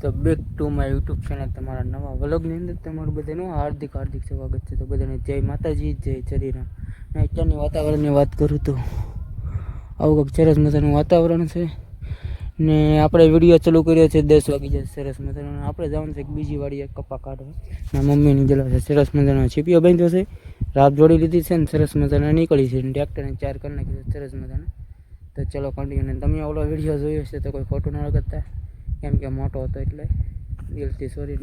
તો back to my YouTube channel તમારા નવા વ્લોગની અંદર તમારું બધાનું હાર્દિક સ્વાગત છે. તો બધાને જય માતાજી, જય શ્રીરામ. ને અત્યારની વાતાવરણની વાત કરું તો આવું કંઈક સરસ મજાનું વાતાવરણ છે ને આપણે વિડીયો ચાલુ કર્યો છે 10 વાગી જાય સરસ મજાનો. આપણે જવાનું છે બીજી વાડીએ કપા કાઢવા ને મમ્મીની ગેલા છે સરસ મજાનો છીપીઓ બાંધ્યો છે, રાત જોડી લીધી છે ને સરસ મજાના નીકળી છે ને ટ્રેક્ટરને 4 કરી નાખ્યું છે સરસ મજાના. તો ચલો કન્ટિન્યુ. તમે ઓલો વિડીયો જોયો છે તો કોઈ ખોટું ન લગાડતા, કેમ કે મોટો હતો એટલે દિલથી સોરી.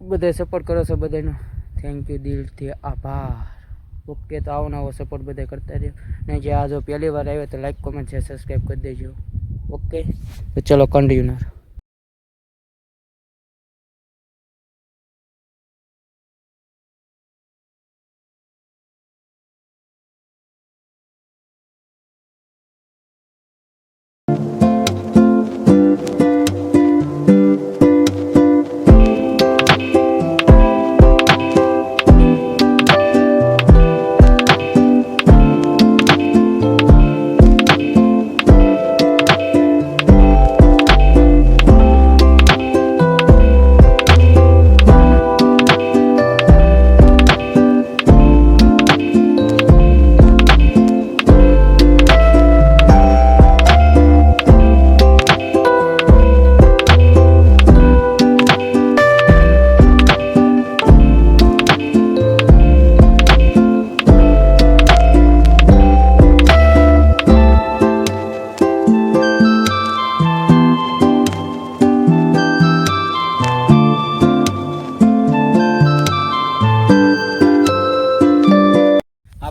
બધા સપોર્ટ કરો છો, બધાનો થેન્ક યુ, દિલથી આભાર. ઓકે, તો આવો નવો સપોર્ટ બધા કરતા રહ્યો ને જે આ જો પહેલી વાર આવ્યો તો લાઈક કોમેન્ટ શેર સબસ્ક્રાઈબ કરી દેજો. ઓકે, તો ચલો કન્ટિન્યુ.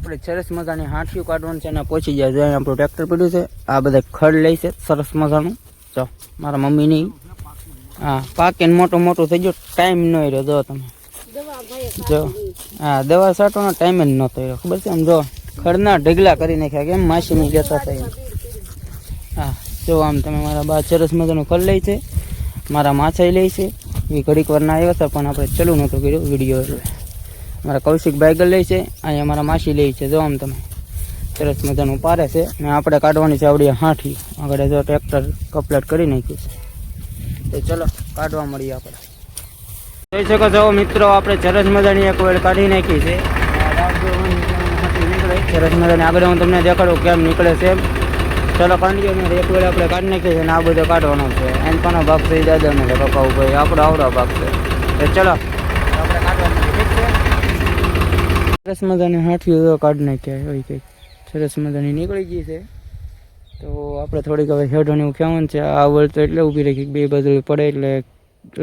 આપણે સરસ મજાની હાંઠિયું કાઢવાનું છે અને પહોંચી જાય. જો આપણું ટ્રેક્ટર પડ્યું છે, આ બધા ખડ લે છે સરસ મજાનું. જો મારા મમ્મીની હા પાકીને મોટું થઈ ગયો, ટાઈમ ન રહ્યો. જો તમે જો હા દવા છાંટવાનો ટાઈમ જ નહોતો રહ્યો, ખબર છે. આમ જો ખડના ઢગલા કરી નાખ્યા, કેમ માસીની જતા થઈ. હા જો આમ તમે મારા બા સરસ મજાનું ખડ લે છે, મારા માછાઈ લે છે. એ ઘડીક વાર ના આવ્યા હતા પણ આપણે ચાલુ નહોતું કર્યું વિડીયો એટલે. મારા કૌશિક બાઈગલ લે છે, અહીંયા મારા માસી લે છે. જો આમ તમે સરસ મજાનું પારે છે ને આપણે કાઢવાની છે આવડી હાંઠી. આગળ જો ટ્રેક્ટર કપલેટ કરી નાખ્યું છે. તો ચલો કાઢવા મળીએ આપણે. જોઈ શકો છો મિત્રો, આપણે સરસ મજાની એક વેળ કાઢી નાખી છે. સરસ મજાની આગળ હું તમને દેખાડું કેમ નીકળે છે. ચલો કાઢીએ ને એક વેળ આપણે કાઢી નાખીએ છીએ ને આ બધો કાઢવાનો છે. એનપાનો ભાગ છે દાદાનો છે, પપ્પા ઉપર આપણો આવડો ભાગ છે. તો ચલો આપણે કાઢવા મળીએ. ઠીક છે. સરસ મજાની હાંઠીઓ કાઢી નાખ્યા હોય કંઈક સરસ મજાની નીકળી ગઈ છે. તો આપણે થોડીક હવે હેઠોને એવું કહેવાનું છે. આ વળ તો એટલે ઊભી રાખી બે બાજુ પડે એટલે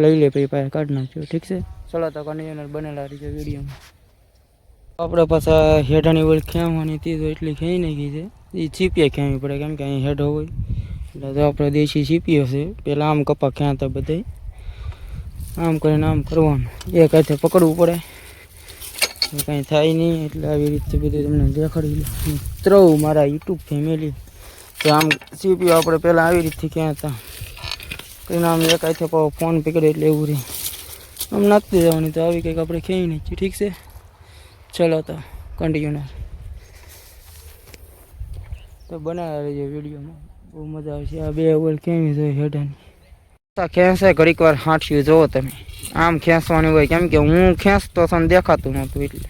લઈ લે પછી પાસે કાઢી નાખ્યો. ઠીક છે. ચલો તો કન્ટિન્યુ બનેલા રહીજો વિડીયોમાં. આપણે પાછા હેઠાની વળ ખેંચવાની હતી તો એટલી ખેંચી નાખી છે. એ છીપીએ ખેંચવી પડે કેમ કે અહીં હેઠો હોય એટલે તો આપણે દેશી છીપીઓ છે. પહેલાં આમ કપા ખેંચતા બધે આમ કરીને આમ કરવાનું, એક હાથે પકડવું પડે, કાંઈ થાય નહીં. એટલે આવી રીતે બધું તમને દેખાડી મિત્રો મારા યુટ્યુબ ફેમિલી. તો આમ સીપીઓ આપણે પહેલાં આવી રીતથી ક્યાં હતા કરીને આમ એક હાથે ફોન પકડે એટલે એવું રહે આમ નાખતી જવાની. તો આવી કંઈક આપણે ખેંચી નાખીએ. ઠીક છે. ચલો તો કન્ટિન્યુ. તો બનાવ્યા રહીએ વિડીયોમાં, બહુ મજા આવશે. આ બે ઓલ કેવી છે હેઠાની ખેંચાય ઘડીક વાર હાંઠ્યું જોવો તમે. આમ ખેંચવાની હોય કેમ કે હું ખેંચતો હતો ને દેખાતું નહોતું એટલે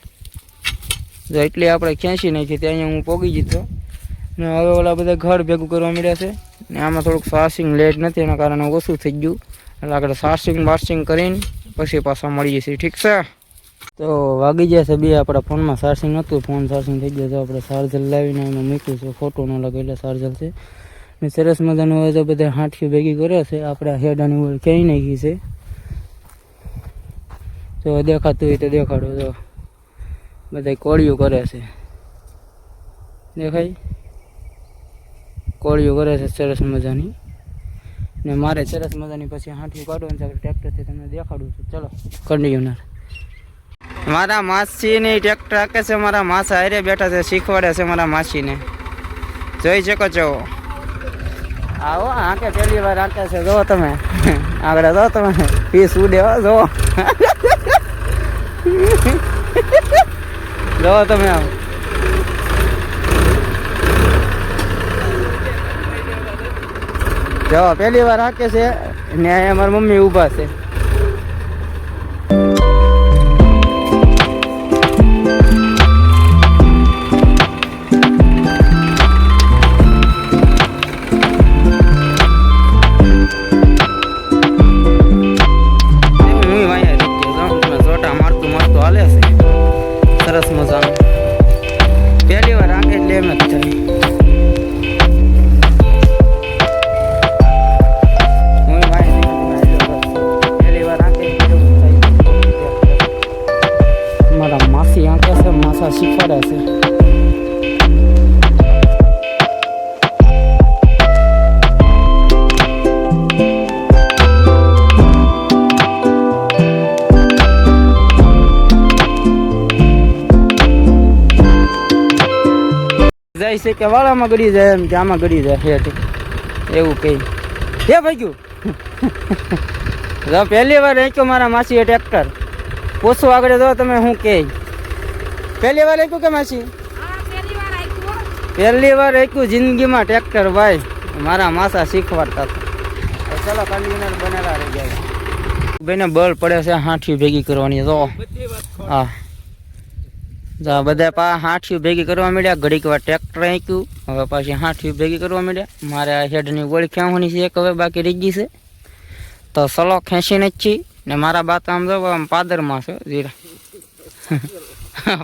જો એટલી આપણે ખેંચી નાખી ત્યાં અહીંયા હું પોગી જતો ને હવે ઓલા બધા ઘર ભેગું કરવા મળ્યા છે ને આમાં થોડુંક સાર્સિંગ લેટ નથી એના કારણે ઓછું થઈ ગયું. એટલે આપણે સાર્સિંગ કરીને પછી પાછા મળીએ છીએ. ઠીક છે. તો વાગી ગયા છે બે. આપણા ફોનમાં ચાર્જિંગ નહોતું, ફોન ચાર્જિંગ થઈ ગયો. તો આપણે ચાર્જર લાવીને એમાં મૂક્યું છે, ફોટો ન લાગે એટલે ચાર્જર છે ને સરસ મજાનું. હવે તો બધા હાંઠીઓ ભેગી કરે છે. આપણે હેડાની ઓળ ક્યાંય નાખી છે. તો દેખાતું હોય તો દેખાડો. તો બધા કોળીઓ કરે છે, દેખાય કોળીઓ કરે છે સરસ મજાની. ને મારે સરસ મજાની પછી હાંઠીઓ કાઢવાની છે ટ્રેક્ટરથી, તમને દેખાડું છું. ચલો કન્ટિન્યુ. મારા માસીની ટ્રેક્ટર હાકે છે, મારા માસા હારે બેઠા છે, શીખવાડે છે મારા માસીને. જોઈ શકો છો. આવો હાકે પહેલી વાર હાકે છે. જો તમે આગળ જો તમે પીસ ઉડે જો જો તમે આમ જો પહેલી વાર હાકે છે ને અહીંયા મારા મમ્મી ઊભા છે. સરસ મજાનું પહેલી વાર આંખે એટલે એમ જ થાય. હું પહેલી વાર આંખે એવું થાય. મારા માસી આંખે છે, માસા શીખવાડે છે. જાય છે કે વાળામાં ગળી જાય એમ કે આમાં ગળી જાય હેઠ એવું કઈ હે ભાઈ ગયું. પહેલી વાર રાખ્યો મારા માસી ટ્રેક્ટર પૂછું આગળ જો તમે શું કહે. પહેલી વાર રાખ્યું કે માસી? પહેલી વાર રાખ્યું જિંદગીમાં ટ્રેક્ટર ભાઈ. મારા માસા શીખવાડતા હતા. ચાલો કાંડીના બનેલા રહી જાય. ભાઈને બળ પડે છે હાંઠી ભેગી કરવાની. તો હા બધા હાંઠિયું ભેગી કરવા માંડ્યા. ઘડીક વાર ટ્રેક્ટર આંક્યું, હવે પાછી હાંઠિયું ભેગી કરવા માંડ્યા. મારે આ હેડની ગોળી ખેંચવાની છે એક હવે બાકી રહી ગઈ છે. તો સલો ખેંચીને જ છી ને મારા બાત આમ જો આમ પાદરમાં છે જીરા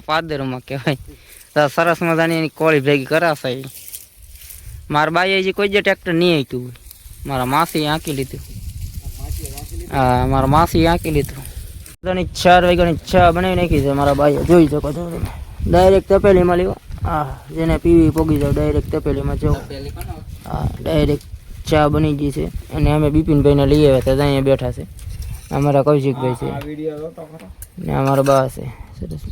પાદરમાં કહેવાય. તો સરસ મજાની એની કોળી ભેગી કરાશે. મારા બાઈએ હજી કોઈ જે ટ્રેક્ટર નહીં આંક્યું હોય. મારા માસી આંકી લીધું. હા મારા માસી આંકી લીધું. 4 વાગ્યાની ચા બનાવી નાખી છે મારા બાઈએ, જોઈ શકો છો તમે. ડાયરેક્ટ તપેલીમાં લેવા. હા જેને પીવી પોગી જાવ ડાયરેક્ટ તપેલીમાં જવું. હા ડાયરેક્ટ ચા બની ગઈ છે. અને અમે બિપિનભાઈને લઈ આવ્યા હતા, અહીંયા બેઠા છે. અમારા કૌશિકભાઈ છે ને અમારા બા છે. સરસ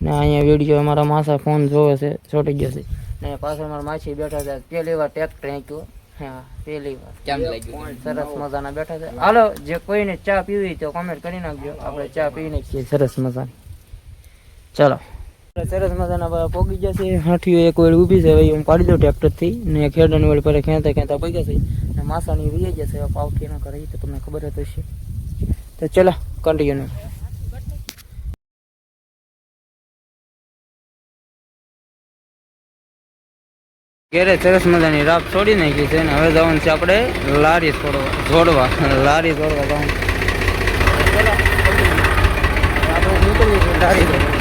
ને અહીંયા વિડીયો અમારા માસા ફોન જોવે છે, ચોટી ગયો છે. ને પાછળ અમારા માસી બેઠા છે. પહેલી વાર ટ્રેક્ટર આંક્યું. હા પહેલી વાર. કેમ લાગ્યું? સરસ મજાના બેઠા છે. હાલો જે કોઈને ચા પીવી તો કમેન્ટ કરી નાખજો, આપણે ચા પી નાખીએ સરસ મજાની. ચાલો સરસ મજાના પોગી જશે. હાંઠીઓ એક વેળ ઊભી છે, હું કાઢી દઉં ટ્રેક્ટરથી ને ખેડાની વેળ પર ખેંચતા પગી જશે ને માસાની વી જશે. પાવઠી ના કરે તો તમને ખબર જ હશે. તો ચલો કન્ટિન્યુ. ઘેરે સરસ મજાની રાપ છોડી નાખી છે ને હવે જવાનું છે આપણે લારી જોડવા જવાનું. આપણે નીકળીએ છીએ લારી જોડવા.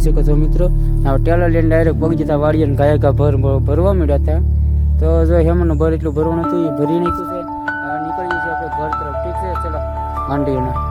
જોઈ શકો છો મિત્રો. હવે ટેલર લઈને ડાયરેક્ટ પગ જતા વાળીએ ગાયકા ભરવા માંડ્યા હતા. તો જો હેમનું ભર એટલું ભરવું નથી, ભરી નાખ્યું છે. હવે નીકળીએ છીએ આપણે ઘર તરફ. ઠીક છે, ચલો માંડીને.